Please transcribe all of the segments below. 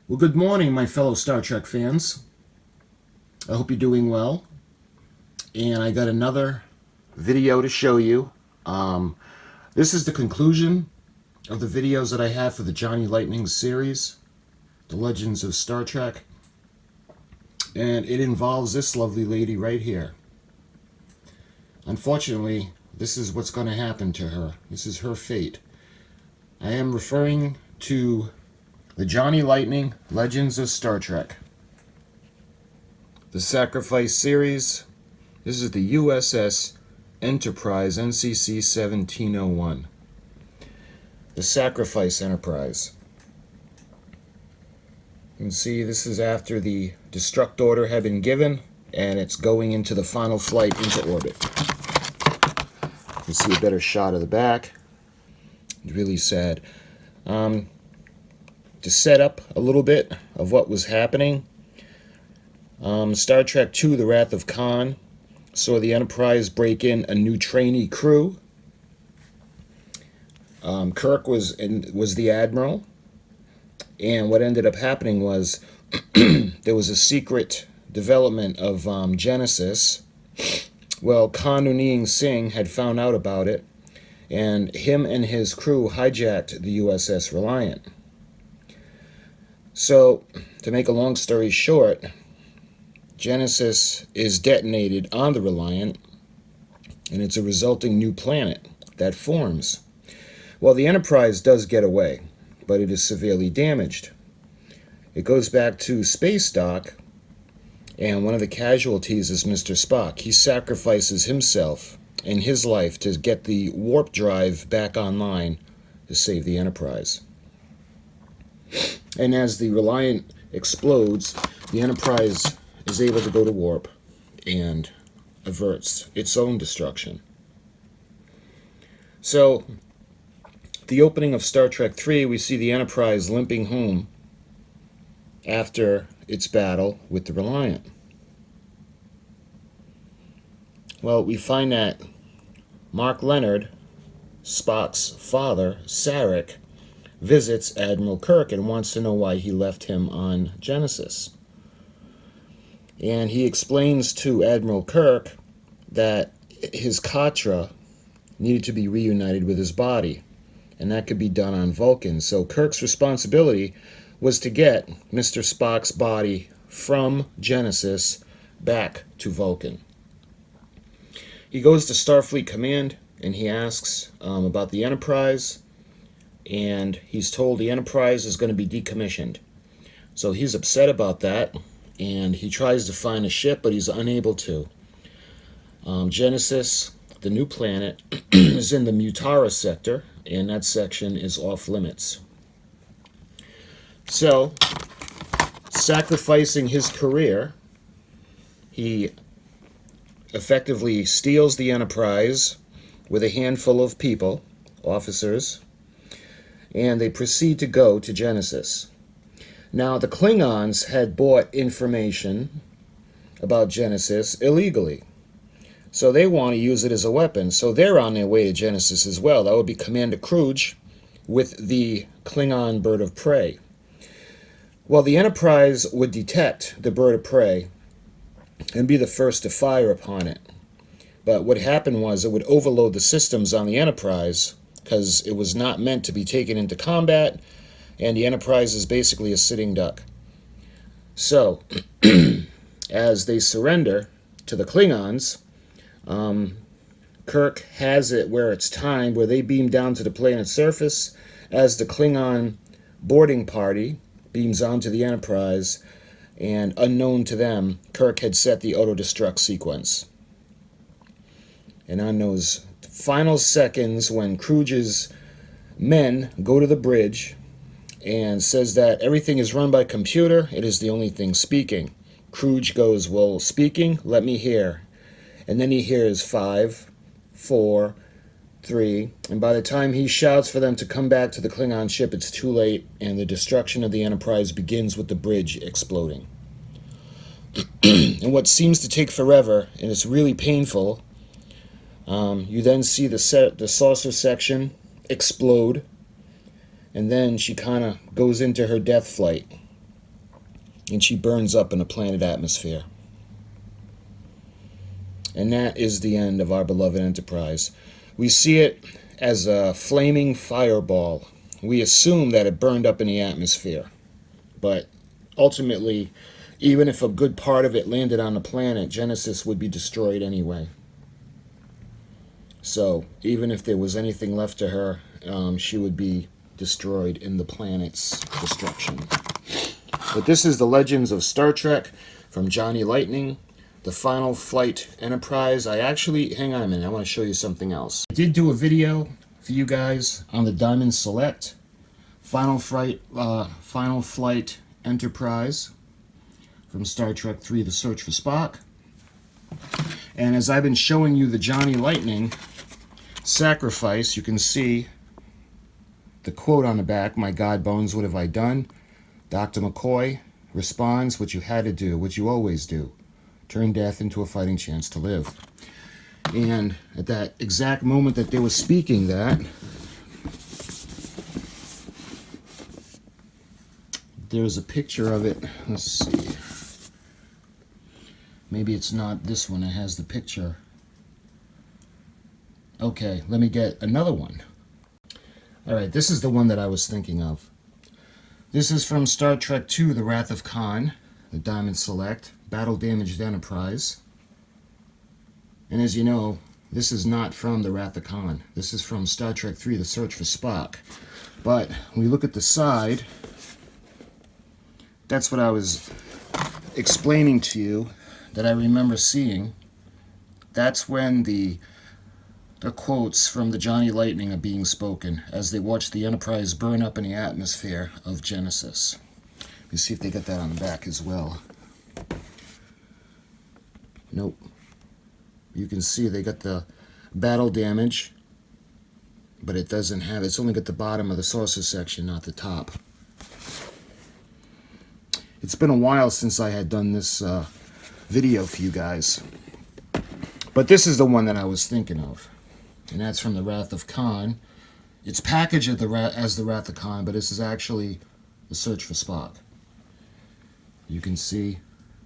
Well, good morning, my fellow Star Trek fans. I hope you're doing well. And I got another video to show you. This is the conclusion of the videos that I have for the Johnny Lightning series, The Legends of Star Trek. And it involves this lovely lady right here. Unfortunately, this is what's going to happen to her. This is her fate. I am referring to the Johnny Lightning Legends of Star Trek. The Sacrifice series. This is the U.S.S. Enterprise NCC-1701. The Sacrifice Enterprise. You can see this is after the destruct order had been given, and it's going into the final flight into orbit. You can see a better shot of the back. It's really sad. To set up a little bit of what was happening, Star Trek II, The Wrath of Khan, saw the Enterprise break in a new trainee crew. Kirk was the admiral, and what ended up happening was there was a secret development of Genesis. Well, Khan Noonien Singh had found out about it, and him and his crew hijacked the U.S.S. Reliant. So, to make a long story short, Genesis is detonated on the Reliant, and it's a resulting new planet that forms. Well, the Enterprise does get away, but it is severely damaged. It goes back to space dock, and one of the casualties is Mr. Spock. He sacrifices himself and his life to get the warp drive back online to save the Enterprise. And as the Reliant explodes, the Enterprise is able to go to warp and averts its own destruction. So, the opening of Star Trek III, we see the Enterprise limping home after its battle with the Reliant. Well, we find that Mark Leonard, Spock's father, Sarek, visits Admiral Kirk and wants to know why he left him on Genesis. And he explains to Admiral Kirk that his Katra needed to be reunited with his body, and that could be done on Vulcan. So Kirk's responsibility was to get Mr. Spock's body from Genesis back to Vulcan. He goes to Starfleet Command and he asks about the Enterprise, and he's told the Enterprise is going to be decommissioned. So he's upset about that, and he tries to find a ship, but he's unable to. Genesis, the new planet, is in the Mutara sector, and that section is off limits. So, sacrificing his career, he effectively steals the Enterprise with a handful of people, officers, and they proceed to go to Genesis. Now, the Klingons had bought information about Genesis illegally, so they want to use it as a weapon. So they're on their way to Genesis as well. That would be Commander Kruge with the Klingon bird of prey. Well, the Enterprise would detect the bird of prey and be the first to fire upon it. But what happened was it would overload the systems on the Enterprise because it was not meant to be taken into combat, and the Enterprise is basically a sitting duck. So, as they surrender to the Klingons, Kirk has it where it's timed, where they beam down to the planet's surface as the Klingon boarding party beams onto the Enterprise, and unknown to them, Kirk had set the auto-destruct sequence. And on those final seconds when Kruge's men go to the bridge and says that everything is run by computer, it is the only thing speaking. Kruge goes, well, speaking, let me hear. And then he hears 5, 4, 3, and by the time he shouts for them to come back to the Klingon ship, it's too late, and the destruction of the Enterprise begins with the bridge exploding. And what seems to take forever, and it's really painful, you then see the saucer section explode, and then she kind of goes into her death flight. and she burns up in the planet atmosphere. And that is the end of our beloved Enterprise. We see it as a flaming fireball. We assume that it burned up in the atmosphere, but ultimately, even if a good part of it landed on the planet, Genesis would be destroyed anyway. So even if there was anything left to her, she would be destroyed in the planet's destruction. But this is the Legends of Star Trek from Johnny Lightning, the Final Flight Enterprise. Hang on a minute, I want to show you something else. I did do a video for you guys on the Diamond Select Final Flight Enterprise from Star Trek III, The Search for Spock. And as I've been showing you the Johnny Lightning sacrifice, you can see the quote on the back, "My God bones, what have I done?" Dr. McCoy responds, "What you had to do, what you always do. Turn death into a fighting chance to live." And at that exact moment that they were speaking that, there's a picture of it. Let's see. Maybe it's not this one that has the picture. Okay, let me get another one. Alright, this is the one that I was thinking of. This is from Star Trek II, The Wrath of Khan, the Diamond Select, Battle Damaged Enterprise. And as you know, this is not from The Wrath of Khan. This is from Star Trek III, The Search for Spock. But when we look at the side, that's what I was explaining to you that I remember seeing. That's when the quotes from the Johnny Lightning are being spoken as they watch the Enterprise burn up in the atmosphere of Genesis. Let me see if they got that on the back as well. Nope. You can see they got the battle damage, but it doesn't have, it's only got the bottom of the saucer section, not the top. It's been a while since I had done this video for you guys, but this is the one that I was thinking of, and that's from The Wrath of Khan. It's packaged as The Wrath of Khan, but this is actually The Search for Spock. You can see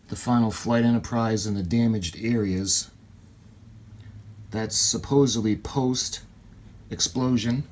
the Final Flight Enterprise in the damaged areas. That's supposedly post-explosion,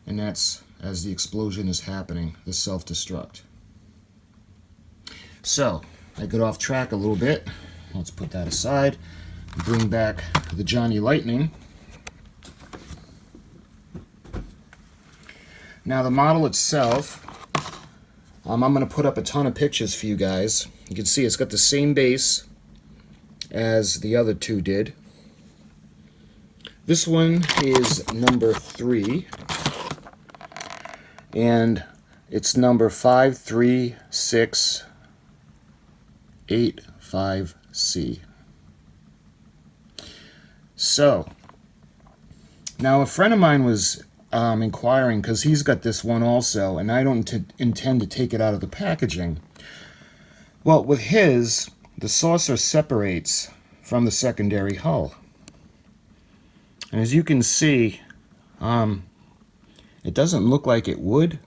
and that's as the explosion is happening, the self-destruct. So, I got off track a little bit. Let's put that aside. Bring back the Johnny Lightning. Now the model itself, I'm going to put up a ton of pictures for you guys. You can see it's got the same base as the other two did. This one is number 3, and it's number 53685C. So, now a friend of mine was inquiring, because he's got this one also, and I don't intend to take it out of the packaging. Well, with his, the saucer separates from the secondary hull. And as you can see, it doesn't look like it would.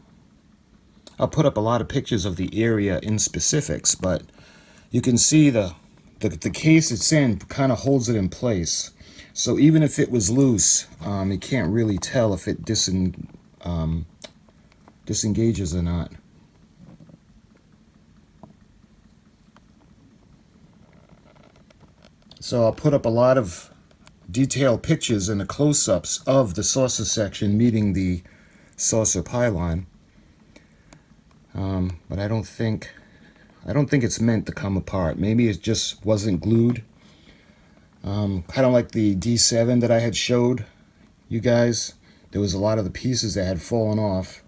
I'll put up a lot of pictures of the area in specifics, but you can see the case it's in kind of holds it in place. So even if it was loose, you can't really tell if it disengages or not. So I'll put up a lot of detailed pictures and the close-ups of the saucer section meeting the saucer pylon. But I don't think it's meant to come apart. Maybe it just wasn't glued. Kind of like the D7 that I had showed you guys. There was a lot of the pieces that had fallen off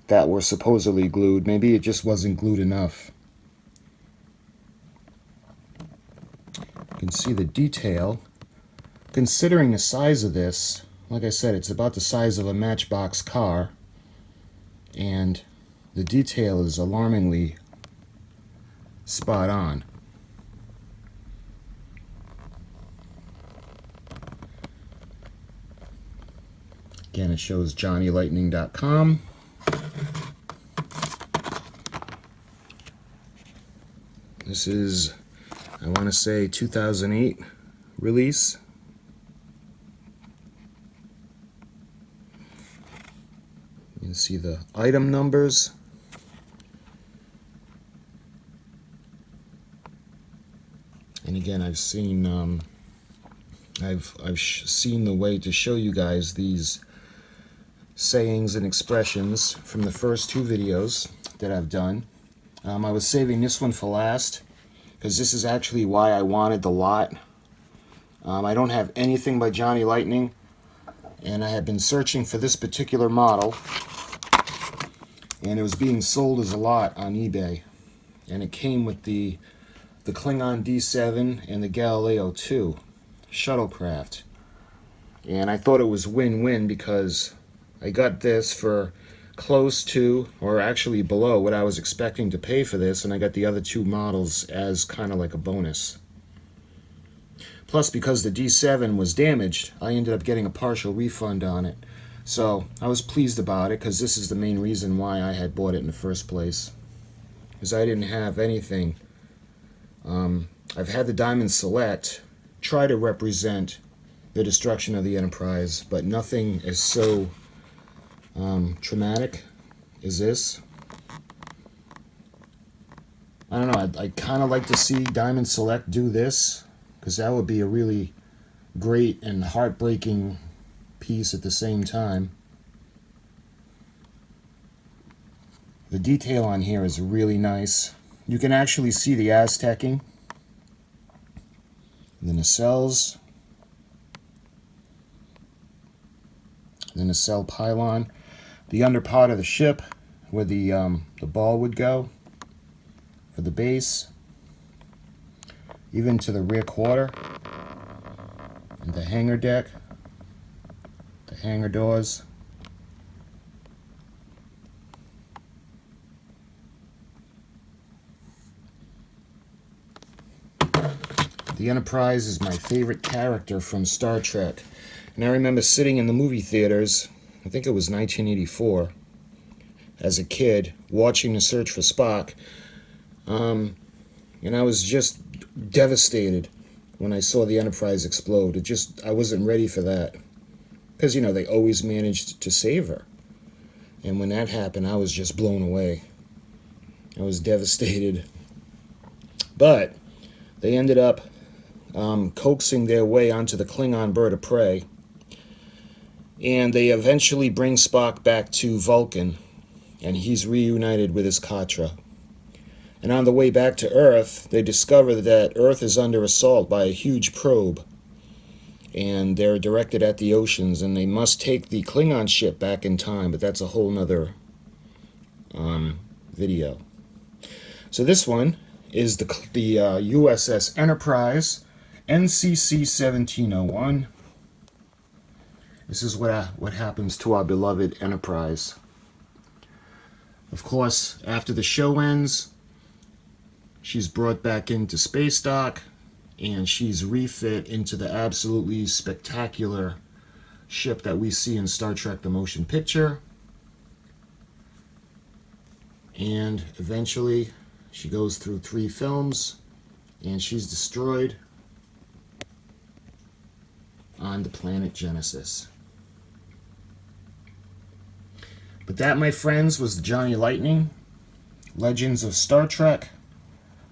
that were supposedly glued. Maybe it just wasn't glued enough. You can see the detail. Considering the size of this, like I said, it's about the size of a Matchbox car, and the detail is alarmingly spot on. Again, it shows johnnylightning.com. This is, I want to say, 2008 release. You can see the item numbers. And again, I've seen seen the way to show you guys these sayings and expressions from the first two videos that I've done. I was saving this one for last because this is actually why I wanted the lot. I don't have anything by Johnny Lightning, and I had been searching for this particular model, and it was being sold as a lot on eBay, and it came with the Klingon D7 and the Galileo 2 shuttlecraft, and I thought it was win-win because I got this for close to, or actually below, what I was expecting to pay for this, and I got the other two models as kind of like a bonus. Plus, because the D7 was damaged, I ended up getting a partial refund on it. So I was pleased about it because this is the main reason why I had bought it in the first place, because I didn't have anything. I've had the Diamond Select try to represent the destruction of the Enterprise, but nothing is so traumatic as this. I don't know, I'd kind of like to see Diamond Select do this, because that would be a really great and heartbreaking piece at the same time. The detail on here is really nice. You can actually see the Aztecing, the nacelles, the nacelle pylon, the under part of the ship where the ball would go for the base, even to the rear quarter, and the hangar deck, the hangar doors. The Enterprise is my favorite character from Star Trek, and I remember sitting in the movie theaters, I think it was 1984, as a kid, watching The Search for Spock, and I was just devastated when I saw the Enterprise explode. I wasn't ready for that, because, you know, they always managed to save her, and when that happened, I was just blown away. I was devastated, but they ended up coaxing their way onto the Klingon bird of prey, and they eventually bring Spock back to Vulcan, and he's reunited with his Katra. And on the way back to Earth, they discover that Earth is under assault by a huge probe, and they're directed at the oceans, and they must take the Klingon ship back in time, but that's a whole nother video. So this one is the U.S.S. Enterprise, NCC-1701. This is what happens to our beloved Enterprise. Of course, after the show ends, she's brought back into space dock, and she's refit into the absolutely spectacular ship that we see in Star Trek the Motion Picture. And eventually, she goes through 3 films, and she's destroyed on the planet Genesis. But that, my friends, was the Johnny Lightning Legends of Star Trek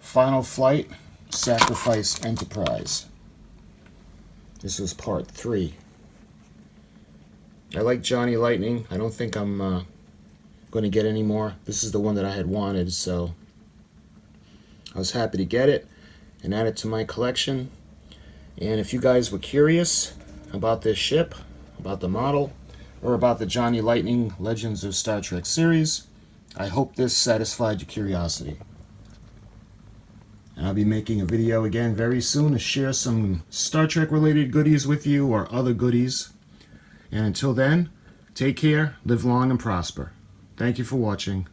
Final Flight Sacrifice Enterprise. This was part 3. I like Johnny Lightning. I don't think I'm going to get any more. This is the one that I had wanted, so I was happy to get it and add it to my collection. And if you guys were curious about this ship, about the model, or about the Johnny Lightning Legends of Star Trek series, I hope this satisfied your curiosity. And I'll be making a video again very soon to share some Star Trek related goodies with you, or other goodies. And until then, take care, live long and prosper. Thank you for watching.